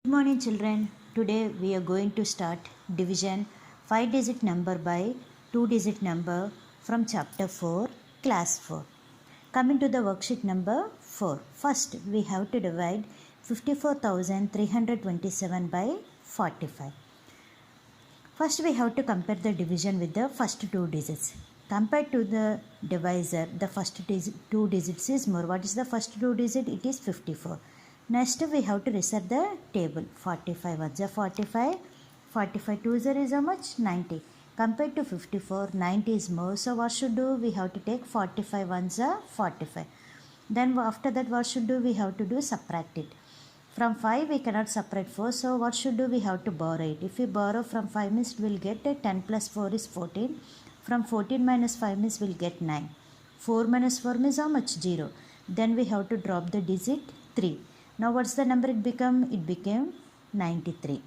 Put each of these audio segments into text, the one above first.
Good morning children. Today we are going to start division 5 digit number by 2 digit number from chapter 4 class 4. Coming to the worksheet number 4. First we have to divide 54,327 by 45. First we have to compare the division with the first two digits. Compared to the divisor, the first two digits is more. What is the first two digit? It is 54. Next we have to reset the table. 45 ones are 45. 45 twos is how much? 90. Compared to 54, 90 is more. So what should do? We have to take 45 ones are 45. Then after that what should do? We have to do subtract it. From 5 we cannot separate 4. So what should do? We have to borrow it. If we borrow from 5 means we will get 10 plus 4 is 14. From 14 minus 5 means we will get 9. 4 minus 4 means how much? 0. Then we have to drop the digit 3. Now what's the number it become? It became 93.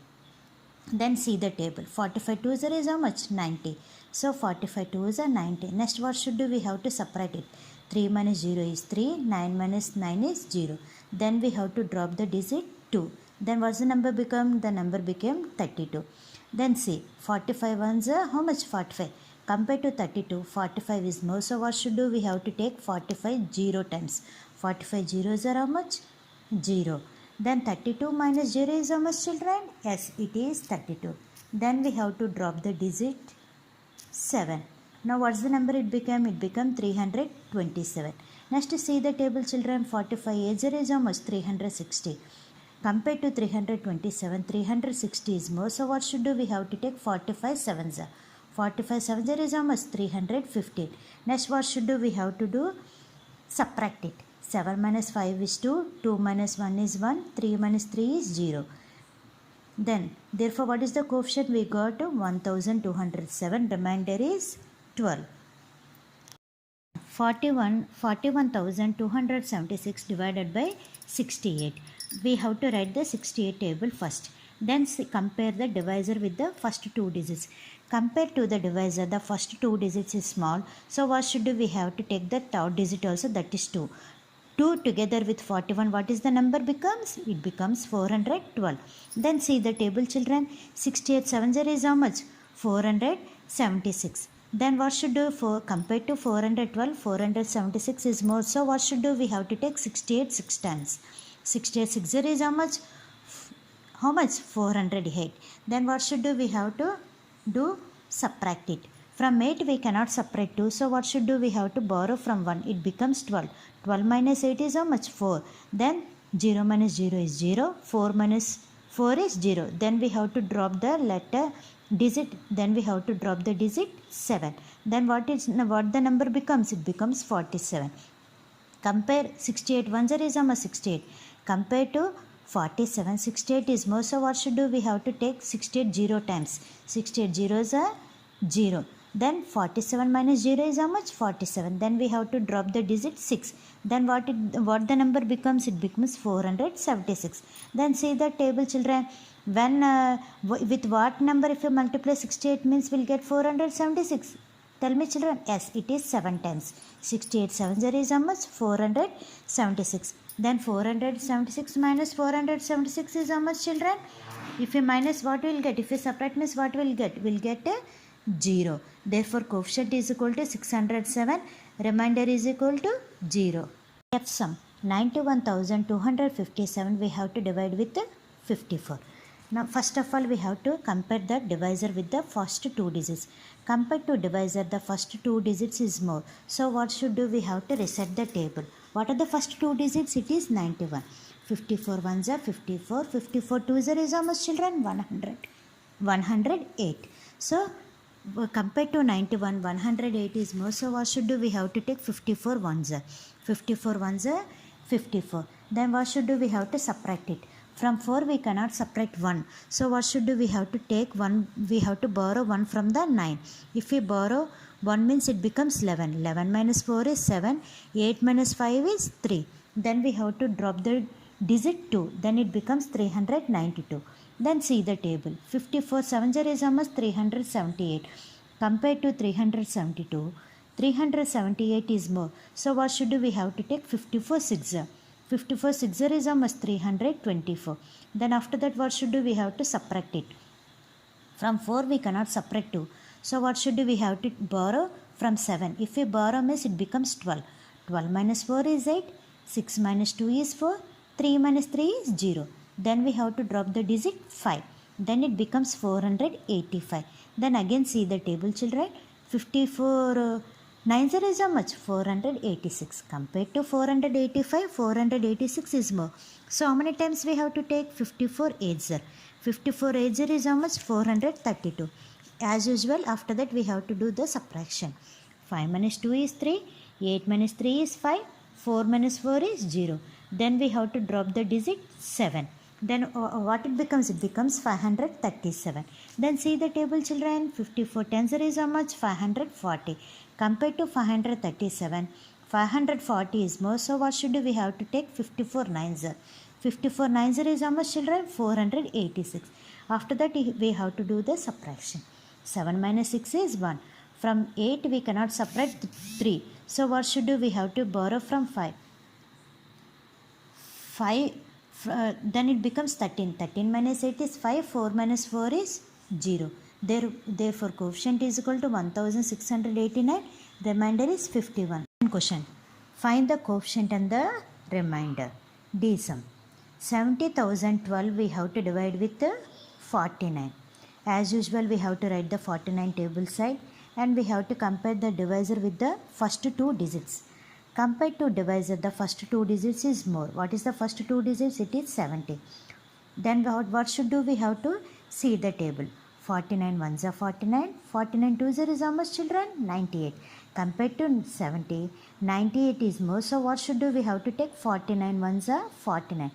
Then see the table. 45 twos is how much? 90. So 45 twos are 90. Next what should do? We have to separate it. 3 minus 0 is 3. 9 minus 9 is 0. Then we have to drop the digit 2. Then what's the number become? The number became 32. Then see 45 ones are how much? 45. Compared to 32, 45 is more. So what should do? We have to take 45 0 times. 45 zeros are how much? 0. Then 32 minus 0 is how much children? Yes, it is 32. Then we have to drop the digit 7. Now what's the number it became? It became 327. Next see the table children. 45 is how much? 360. Compared to 327, 360 is more. So what should do? We have to take 45 sevens. 45 sevens is how much? 315. Next what should do? We have to do subtract it. 7 minus 5 is 2, 2 minus 1 is 1, 3 minus 3 is 0. Then, therefore, what is the coefficient? We got 1207, remainder is 12. 41,276 divided by 68. We have to write the 68 table first. Then compare the divisor with the first two digits. Compared to the divisor, the first two digits is small. So what should do? We have to take the third digit also, that is 2. 2 together with 41, what is the number becomes? It becomes 412. Then see the table children. 68 7 is how much? 476. Then what should do? Compared to 412, 476 is more. So what should do? We have to take 68 6 times. 68 6 is how much? How much? 408. Then what should do? We have to do subtract it. From 8 we cannot separate 2. So what should do? We have to borrow from 1. It becomes 12. 12 minus 8 is how much? 4. Then 0 minus 0 is 0. 4 minus 4 is 0. Then we have to drop the letter digit. Then we have to drop the digit 7. Then what the number becomes? It becomes 47. Compare 68 ones is how much? 68. Compared to 47, 68 is more. So what should do? We have to take 68 0 times. 68 zeros are 0. Then 47 minus 0 is how much? 47. Then we have to drop the digit 6. Then what the number becomes? It becomes 476. Then see the table children. When with what number if you multiply 68 means we'll get 476? Tell me children. Yes, it is 7 times. 68 7 is how much? 476. Then 476 minus 476 is how much children? If you minus, what will get? If you subtract means what will get? We'll get a 0. Therefore coefficient is equal to 607. Remainder is equal to 0. F sum 91,257 we have to divide with 54. Now first of all we have to compare the divisor with the first two digits. Compared to divisor, the first two digits is more. So what should do? We have to reset the table. What are the first two digits? It is 91. 54 ones are 54. 54 twos are is how much children? 100. 108. So compared to 91, 108 is more. So what should do? We have to take 54 ones. 54 ones are 54. Then what should do? We have to subtract it. From 4 we cannot subtract 1. So what should do? We have to take 1. We have to borrow 1 from the 9. If we borrow 1 means it becomes 11. 11 minus 4 is 7. 8 minus 5 is 3. Then we have to drop the digit 2. Then it becomes 392. Then see the table. 54 7 is how much? 378. Compared to 372, 378 is more. So what should do? We have to take 54 6. 54 6 is how much? 324. Then after that what should do? We have to subtract it. From 4 we cannot subtract 2. So what should do? We have to borrow from 7. If we borrow means it becomes 12. 12 minus 4 is 8. 6 minus 2 is 4. 3 minus 3 is 0. Then we have to drop the digit 5. Then it becomes 485. Then again see the table, children. 54 9 0 is how much? 486. Compared to 485, 486 is more. So how many times we have to take? 54 8 0. 54 8 0 is how much? 432. As usual, after that we have to do the subtraction. 5 minus 2 is 3. 8 minus 3 is 5. 4 minus 4 is 0. Then we have to drop the digit 7. Then what it becomes? It becomes 537. Then see the table, children. 54 10 is how much? 540. Compared to 537, 540 is more. So what should we have to take? 54 9 0. 54 9 0 is how much, children? 486. After that we have to do the subtraction. 7 minus 6 is 1. From 8 we cannot subtract 3. So what should do? We have to borrow from 5. 5 then it becomes 13. 13 minus 8 is 5. 4 minus 4 is 0. Therefore coefficient is equal to 1689. Remainder is 51. Question. Find the coefficient and the remainder. D sum. 70,012 we have to divide with 49. As usual we have to write the 49 table side and we have to compare the divisor with the first two digits. Compared to divisor, the first two digits is more. What is the first two digits? It is 70. Then what should do? We have to see the table. 49 ones are 49. 49 twos are how much, children? 98. Compared to 70, 98 is more. So what should do? We have to take 49 ones are 49.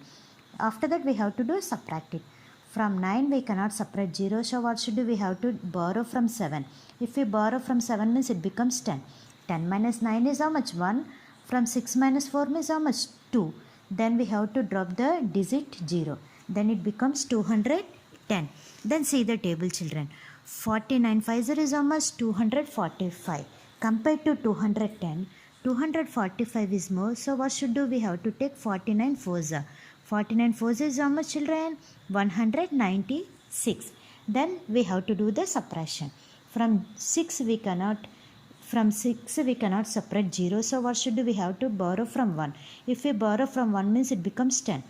After that we have to do subtract it. From 9 we cannot subtract 0. So what should do? We have to borrow from 7. If we borrow from 7 means it becomes 10. 10 minus 9 is how much? 1. From 6 minus 4 means how much? 2. Then we have to drop the digit 0. Then it becomes 210. Then see the table, children. 49 5 0 is how much? 245. Compared to 210, 245 is more. So what should do? We have to take 49 4 0. 49 4 0 is how much, children? 196. Then we have to do the subtraction. From 6 we cannot subtract 0. So what should do? We have to borrow from 1. If we borrow from 1 means it becomes 10.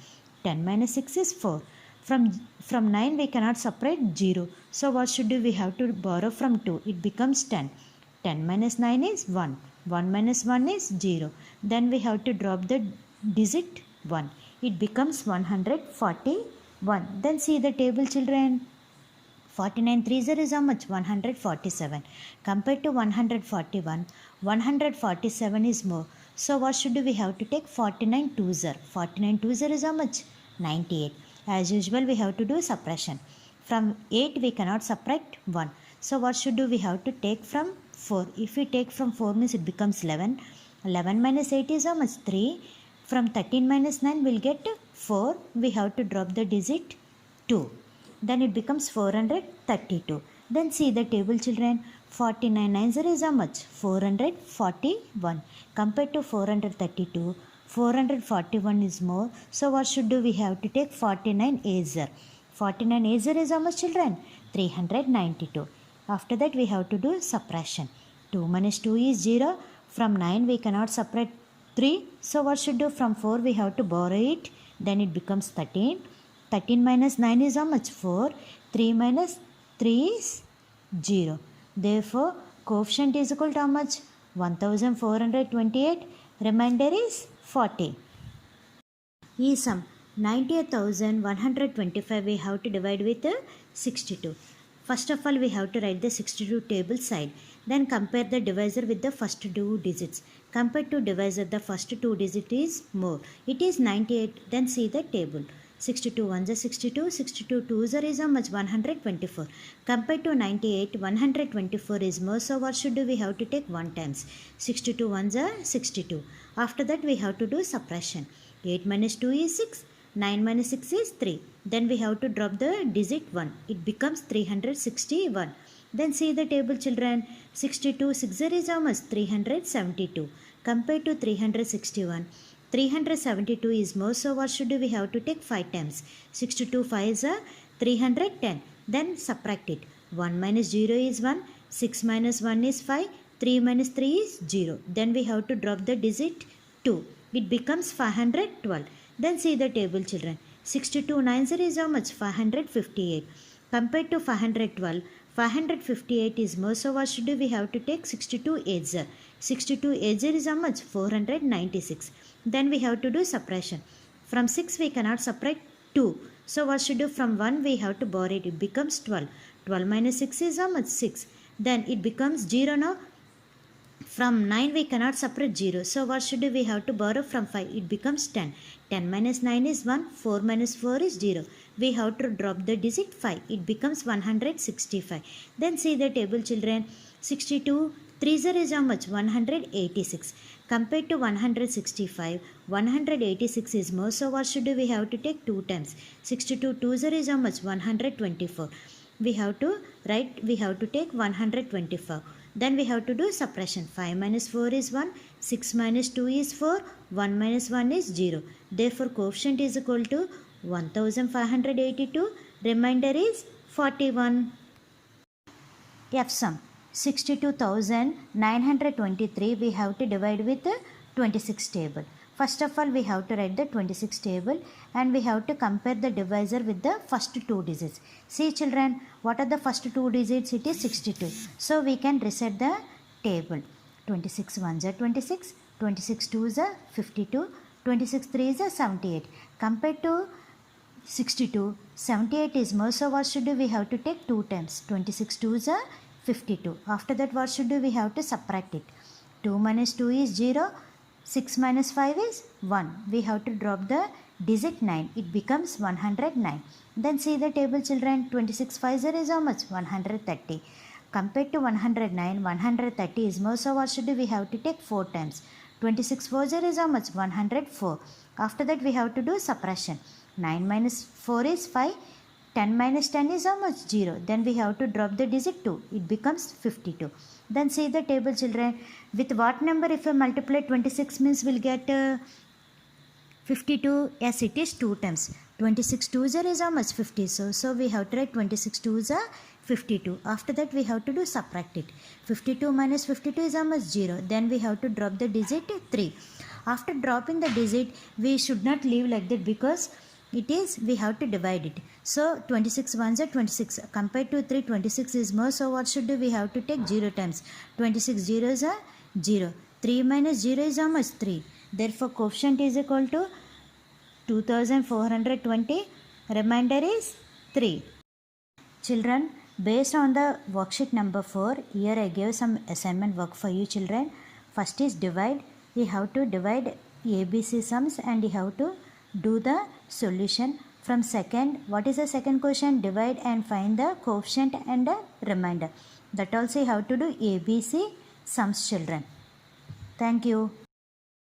10 minus 6 is 4. From 9 we cannot separate 0. So what should do? We have to borrow from 2. It becomes 10. 10 minus 9 is 1. 1 minus 1 is 0. Then we have to drop the digit 1. It becomes 141. Then see the table, children. 49 3 0 is how much? 147. Compared to 141, 147 is more. So what should do? We have to take 49 2 0. 49 2 0 is how much? 98. As usual we have to do suppression. From 8 we cannot subtract 1. So what should do? We have to take from 4. If we take from 4 means it becomes 11. 11 minus 8 is how much? 3. From 13 minus 9 we'll get 4. We have to drop the digit 2. Then it becomes 432. Then see the table, children. 49 9 0 is how much? 441. Compared to 432, 441 is more. So what should do? We have to take 49 8 0. 49 8 0 is how much, children? 392. After that we have to do subtraction. 2 minus 2 is 0. From 9 we cannot subtract 3. So what should do? From 4 we have to borrow it. Then it becomes 13. 13 minus 9 is how much? 4. 3 minus 3 is 0. Therefore, coefficient is equal to how much? 1428. Remainder is 40. E sum. 98,125 we have to divide with 62. First of all we have to write the 62 table side. Then compare the divisor with the first two digits. Compared to divisor, the first two digits is more. It is 98. Then see the table. 62 1s are 62. 62 2s are is how much? 124. Compared to 98, 124 is more. So what should do? We have to take 1 times. 62 1s are 62. After that we have to do suppression. 8 minus 2 is 6. 9 minus 6 is 3. Then we have to drop the digit 1. It becomes 361. Then see the table, children. 62 6 is how much? 372. Compared to 361. 372 is more, so what should we have to take 5 times? 62 5 is 310. Then subtract it. 1 minus 0 is 1, 6 minus 1 is 5, 3 minus 3 is 0. Then we have to drop the digit 2. It becomes 512. Then see the table, children. 62 9 is how much? 558. Compared to 512, 558 is more, so what should we have to take? 62 8 0. 62 8 0 is how much? 496. Then we have to do subtraction. From 6 we cannot subtract 2. So what should do? From 1 we have to borrow it. It becomes 12. 12 minus 6 is how much? 6. Then it becomes 0 now. From 9 we cannot separate 0. So what should we have to borrow? From 5. It becomes 10. 10 minus 9 is 1. 4 minus 4 is 0. We have to drop the digit 5. It becomes 165. Then see the table, children. 62 3 0 is how much? 186. Compared to 165, 186 is more. So what should we have to take? 2 times. 62 2 0 is how much? 124. We have to write, we have to take 124. Then we have to do subtraction. 5 minus 4 is 1, 6 minus 2 is 4, 1 minus 1 is 0. Therefore, coefficient is equal to 1582. Remainder is 41. F sum. 62,923 we have to divide with the 26 table. First of all, we have to write the 26 table and we have to compare the divisor with the first 2 digits. See, children, what are the first 2 digits? It is 62. So we can reset the table. 26 1s are 26, 26 2s are 52, 26 3s are 78. Compared to 62, 78 is more. So what should we have to take? 2 times. 26 2s are 52. After that, what should we have to subtract it? 2 minus 2 is 0. 6 minus 5 is 1. We have to drop the digit 9. It becomes 109. Then see the table, children. 26 5 0 is how much? 130. Compared to 109, 130 is more. So what should we have to take? 4 times. 26 4 0 is how much? 104. After that, we have to do subtraction. 9 minus 4 is 5. 10 minus 10 is how much? 0. Then we have to drop the digit 2. It becomes 52. Then see the table, children. With what number if I multiply 26 means we'll get 52? Yes, it is 2 times. 26 2 0 is how much? 50. So we have to write 26 2s are 52. After that, we have to do subtract it. 52 minus 52 is how much? 0. Then we have to drop the digit 3. After dropping the digit, we should not leave like that because it is, we have to divide it. So 26 1s are 26. Compared to 3, 26 is more. So what should we have to take? 0 times. 26 zeros are 0. 3 minus 0 is how much? 3. Therefore, coefficient is equal to 2420. Remainder is 3. Children, based on the worksheet number 4, here I gave some assignment work for you, children. First is divide. We have to divide ABC sums and you have to do the solution. From second, what is the second question? Divide and find the coefficient and the remainder. That also you have to do ABC sums, children. Thank you.